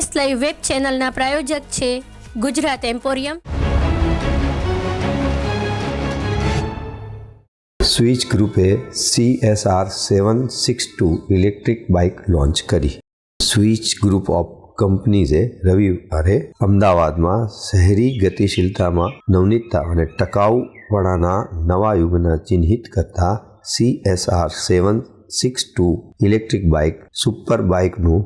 CS live web ચેનલના પ્રાયોજક છે ગુજરાત એમ્પોરિયમ. સ્વિચ ગ્રુપે CSR 762 ઇલેક્ટ્રિક બાઇક લોન્ચ કરી. સ્વિચ ગ્રુપ ઓફ કંપનીઝે રવિવારે અમદાવાદમાં શહેરી ગતિશીલતામાં નવનીતતા અને ટકાઉપણાના નવા યુગને ચિહ્નિત કરતા CSR 762 ઇલેક્ટ્રિક બાઇક સુપર બાઇકનું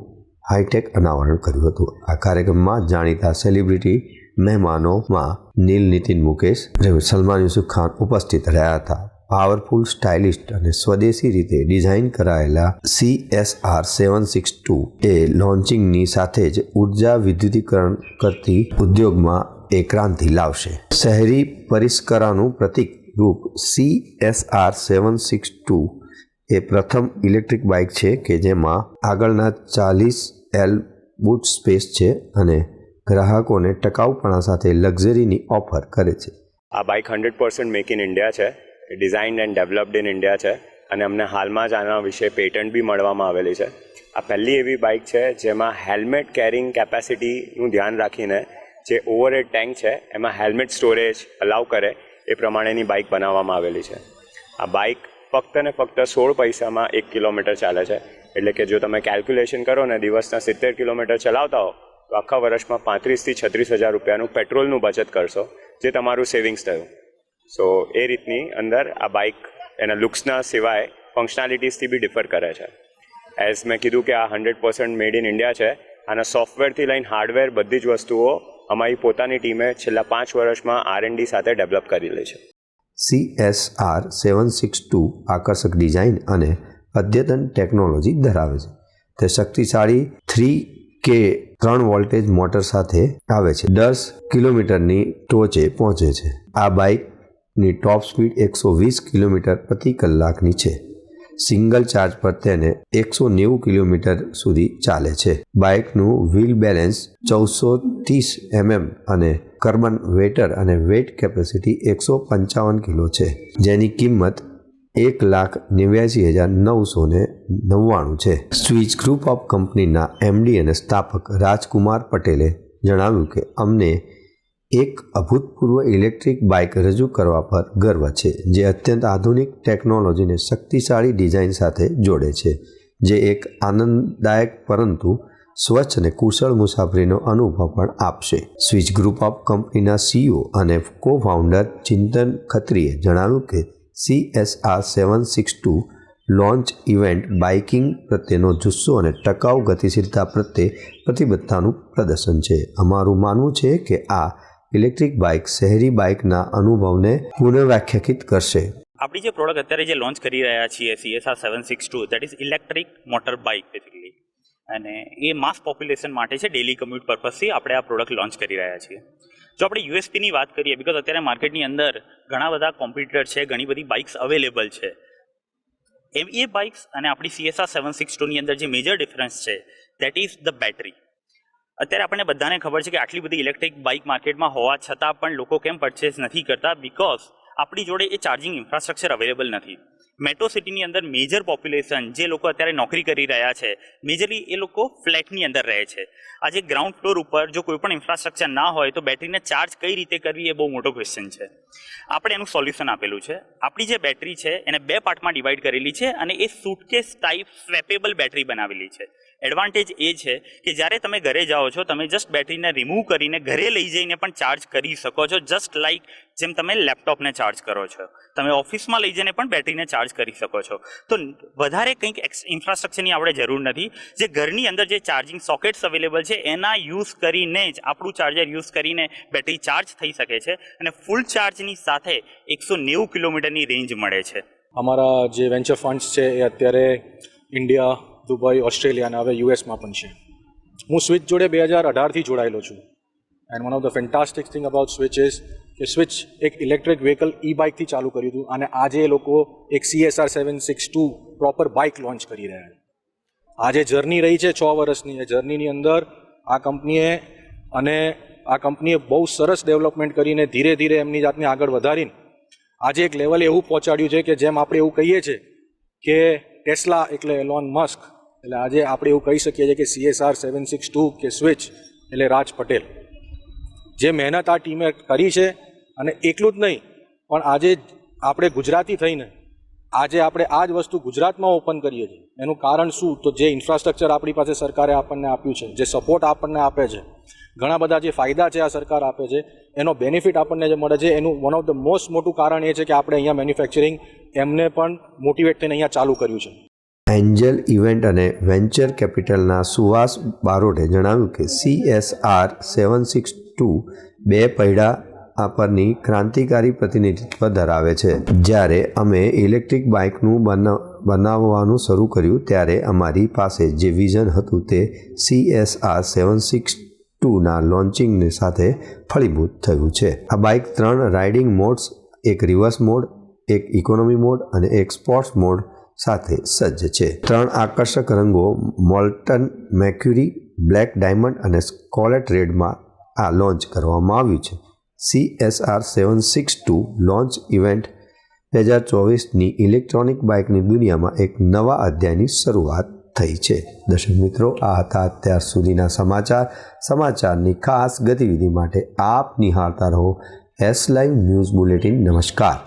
હાઈટેક અનાવરણ કર્યું હતું. આ કાર્યક્રમમાં જાણીતા સેલિબ્રિટી મહેમાનોમાં નીલ, નીતિન, મુકેશ, સલમાન, યુસુફ ખાન ઉપસ્થિત રહ્યા હતા. પાવરફુલ, સ્ટાઇલિસ્ટ અને સ્વદેશી રીતે ડિઝાઇન કરાયેલા CSR 762 એ લોન્ચિંગની સાથે જ ઉર્જા વિદ્યુતીકરણ કરતી ઉદ્યોગમાં એક ક્રાંતિ લાવશે. શહેરી પરિષ્કરણનું પ્રતીક રૂપ CSR 762 એ પ્રથમ ઇલેક્ટ્રિક બાઇક છે કે જેમાં આગળના 40L બૂટ સ્પેસ છે અને ગ્રાહકોને ટકાઉપણા સાથે લક્ઝરીની ઓફર કરે છે. આ બાઇક 100% મેક ઇન ઇન્ડિયા છે, designed and developed in India છે અને અમને હાલમાં જ આના વિશે પેટન્ટ બી મળવામાં આવેલી છે. આ પહેલી એવી બાઇક છે જેમાં હેલ્મેટ કેરિંગ કેપેસિટીનું ધ્યાન રાખીને જે ઓવરહેડ ટેન્ક છે એમાં હેલ્મેટ સ્ટોરેજ અલાઉ કરે એ પ્રમાણેની બાઇક બનાવવામાં આવેલી છે. આ બાઇક ફક્ત ને ફક્ત 16 પૈસામાં 1 કિલોમીટર ચાલે છે. એટલે કે જો તમે કેલ્ક્યુલેશન કરો ને દિવસના 70 કિલોમીટર ચલાવતા હો તો આખા વર્ષમાં 35,000 થી 36,000 રૂપિયાનું પેટ્રોલનું બચત કરશો, જે તમારું સેવિંગ્સ થયું. સો એ રીતની અંદર આ બાઇક એના લુક્સના સિવાય ફંક્શનાલિટીઝથી બી ડિફર કરે છે. એઝ મેં કીધું કે આ 100% મેડ ઇન ઇન્ડિયા છે. આના સોફ્ટવેરથી લઈને હાર્ડવેર બધી જ વસ્તુઓ અમારી પોતાની ટીમે છેલ્લા 5 વર્ષમાં R&D સાથે ડેવલપ કરેલી છે. CSR 762 આકર્ષક ડિઝાઇન અને અદ્યતન ટેકનોલોજી ધરાવે છે. તે શક્તિશાળી 3K 3 વોલ્ટેજ મોટર સાથે આવે છે. 10 કિલોમીટરની ટોચે પહોંચે છે. આ બાઇકની ટોપ સ્પીડ 120 કિલોમીટર પ્રતિ કલાકની છે. સિંગલ ચાર્જ પર તેને 190 કિલોમીટર સુધી ચાલે છે. બાઇકનું વ્હીલ બેલેન્સ 1430 mm અને કાર્બન વેટર અને વેટ કેપેસિટી 155 કિલો છે, જેની કિંમત 1,89,999 છે. સ્વિચ ગ્રુપ ઓફ કંપનીના MD અને સ્થાપક રાજકુમાર પટેલે જણાવ્યું કે અમને એક અભૂતપૂર્વ ઇલેક્ટ્રિક બાઇક રજૂ કરવા પર ગર્વ છે, જે અત્યંત આધુનિક ટેકનોલોજીને શક્તિશાળી ડિઝાઇન સાથે જોડે છે, જે એક આનંદદાયક પરંતુ સ્વચ્છ અને કુશળ મુસાફરીનો અનુભવ પણ આપશે. સ્વિચ ગ્રુપ ઓફ કંપનીના CEO અને co-ફાઉન્ડર ચિંતન ખત્રીએ જણાવ્યું કે CSR 762 લોન્ચ ઇવેન્ટ બાઇકિંગ પ્રત્યેનો જુસ્સો અને ટકાઉ ગતિશીલતા પ્રત્યે પ્રતિબદ્ધતાનું પ્રદર્શન છે. અમારું માનવું છે કે આ ઇલેક્ટ્રિક બાઇક શહેરી બાઇકના અનુભવને પુનઃવ્યાખ્યાયિત કરશે. આપણી જે પ્રોડક્ટ અત્યારે જે લોન્ચ કરી રહ્યા છીએ CSR 762 that is electric motor bike basically, અને એ માસ પોપ્યુલેશન માટે છે. ડેલી કમ્યુટ પર્પઝથી આપણે આ પ્રોડક્ટ લોન્ચ કરી રહ્યા છીએ. જો આપણે USPની વાત કરીએ, બિકોઝ અત્યારે માર્કેટની અંદર ઘણા બધા કોમ્પિટિટર છે, ઘણી બધી બાઇક્સ અવેલેબલ છે. એ બાઇક્સ અને આપણી CSR 762ની અંદર જે મેજર ડિફરન્સ છે દેટ ઇઝ ધ બેટરી. અત્યારે આપણને બધાને ખબર છે કે આટલી બધી ઇલેક્ટ્રિક બાઇક માર્કેટમાં હોવા છતાં પણ લોકો કેમ પરચેઝ નથી કરતા? બિકોઝ આપણી જોડે એ ચાર્જિંગ ઇન્ફ્રાસ્ટ્રક્ચર અવેલેબલ નથી. મેટ્રો સિટીની અંદર મેજર પોપ્યુલેશન જે લોકો અત્યારે નોકરી કરી રહ્યા છે, મેજરલી એ લોકો ફ્લેટની અંદર રહે છે. આજે ગ્રાઉન્ડ ફ્લોર ઉપર જો કોઈ પણ ઇન્ફ્રાસ્ટ્રક્ચર ના હોય તો બેટરીને ચાર્જ કઈ રીતે કરવી એ બહુ મોટો ક્વેશ્ચન છે. આપણે એનું સોલ્યુશન આપેલું છે. આપણી જે બેટરી છે એને 2 પાર્ટમાં ડિવાઈડ કરેલી છે અને એ સુટકેસ ટાઈપ સ્વેપેબલ બેટરી બનાવેલી છે. એડવાન્ટેજ એ છે કે જ્યારે તમે ઘરે જાઓ છો, તમે જસ્ટ બેટરીને રિમૂવ કરીને ઘરે લઈ જઈને પણ ચાર્જ કરી શકો છો, જસ્ટ લાઈક જેમ તમે લેપટોપને ચાર્જ કરો છો. તમે ઓફિસમાં લઈ જઈને પણ બેટરીને ચાર્જ કરી શકો છો. તો વધારે કંઈક ઇન્ફ્રાસ્ટ્રક્ચરની આપણે જરૂર નથી. જે ઘરની અંદર જે ચાર્જિંગ સોકેટ્સ અવેલેબલ છે એના યુઝ કરીને જ આપણું ચાર્જર યુઝ કરીને બેટરી ચાર્જ થઈ શકે છે અને ફૂલ ચાર્જની સાથે 190 કિલોમીટરની રેન્જ મળે છે. અમારા જે વેન્ચર ફંડ્સ છે એ અત્યારે ઇન્ડિયા, દુબઈ, ઓસ્ટ્રેલિયા અને હવે યુએસમાં પણ છે. હું સ્વિચ જોડે 2018થી જોડાયેલો છું. And one of the fantastic thing about switch is કે સ્વિચ એક ઇલેક્ટ્રિક વ્હીકલ બાઇકથી ચાલુ કર્યું હતું અને આજે એ લોકો એક CSR 762 પ્રોપર બાઇક લોન્ચ કરી રહ્યા છે. આજે જર્ની રહી છે 6 વર્ષની. એ જર્નીની અંદર આ કંપનીએ બહુ સરસ ડેવલપમેન્ટ કરીને ધીરે ધીરે એમની જાતને આગળ વધારીને આજે એક લેવલે એવું પહોંચાડ્યું છે કે જેમ આપણે એવું કહીએ છીએ કે ટેસ્લા એટલે એલોન મસ્ક એટલે આજે આપણે એવું કહી શકીએ છીએ કે CSR 762 કે સ્વિચ એટલે રાજ પટેલ. જે મહેનત આ ટીમે કરી છે, અને એટલું જ નહીં પણ આજે આપણે ગુજરાતી થઈને આજે આપણે આ જ વસ્તુ ગુજરાતમાં ઓપન કરીએ છીએ. એનું કારણ શું? તો જે ઇન્ફ્રાસ્ટ્રક્ચર આપણી પાસે સરકારે આપણને આપ્યું છે, જે સપોર્ટ આપણને આપે છે, ઘણા બધા જે ફાયદા છે આ સરકાર આપે છે, એનો બેનિફિટ આપણને જે મળે છે, એનું વન ઓફ ધ મોસ્ટ મોટું કારણ એ છે કે આપણે અહીંયા મેન્યુફેક્ચરિંગ એમને પણ મોટિવેટ થઈને અહીંયા ચાલુ કર્યું છે. એન્જલ ઇવેન્ટ અને વેન્ચર કેપિટલના સુવાસ બારોટે જણાવ્યું કે CSR 762 બે પૈડા પરની ક્રાંતિકારી પ્રતિનિધિત્વ ધરાવે છે. જ્યારે અમે ઇલેક્ટ્રિક બાઇકનું બનાવવાનું શરૂ કર્યું ત્યારે અમારી પાસે જે વિઝન હતું તે CSR 762ના લોન્ચિંગની સાથે ફળીભૂત થયું છે. આ બાઇક 3 રાઇડિંગ મોડ્સ, એક રિવર્સ મોડ, એક ઇકોનોમી મોડ અને એક સ્પોર્ટ્સ મોડ સાથે સજ્જ છે. 3 આકર્ષક રંગો મોલ્ટન મેક્યુરી, બ્લેક ડાયમંડ અને સ્કોલેટ રેડમાં આ લોન્ચ કરવામાં આવ્યું છે. CSR 762 લોન્ચ ઇવેન્ટ 2024ની ઇલેક્ટ્રોનિક બાઇકની દુનિયામાં એક નવા અધ્યાયની શરૂઆત થઈ છે. દર્શક મિત્રો, આ હતા અત્યાર સુધીના સમાચારની ખાસ ગતિવિધિ માટે આપ નિહાળતા રહો S Live ન્યૂઝ બુલેટિન. નમસ્કાર.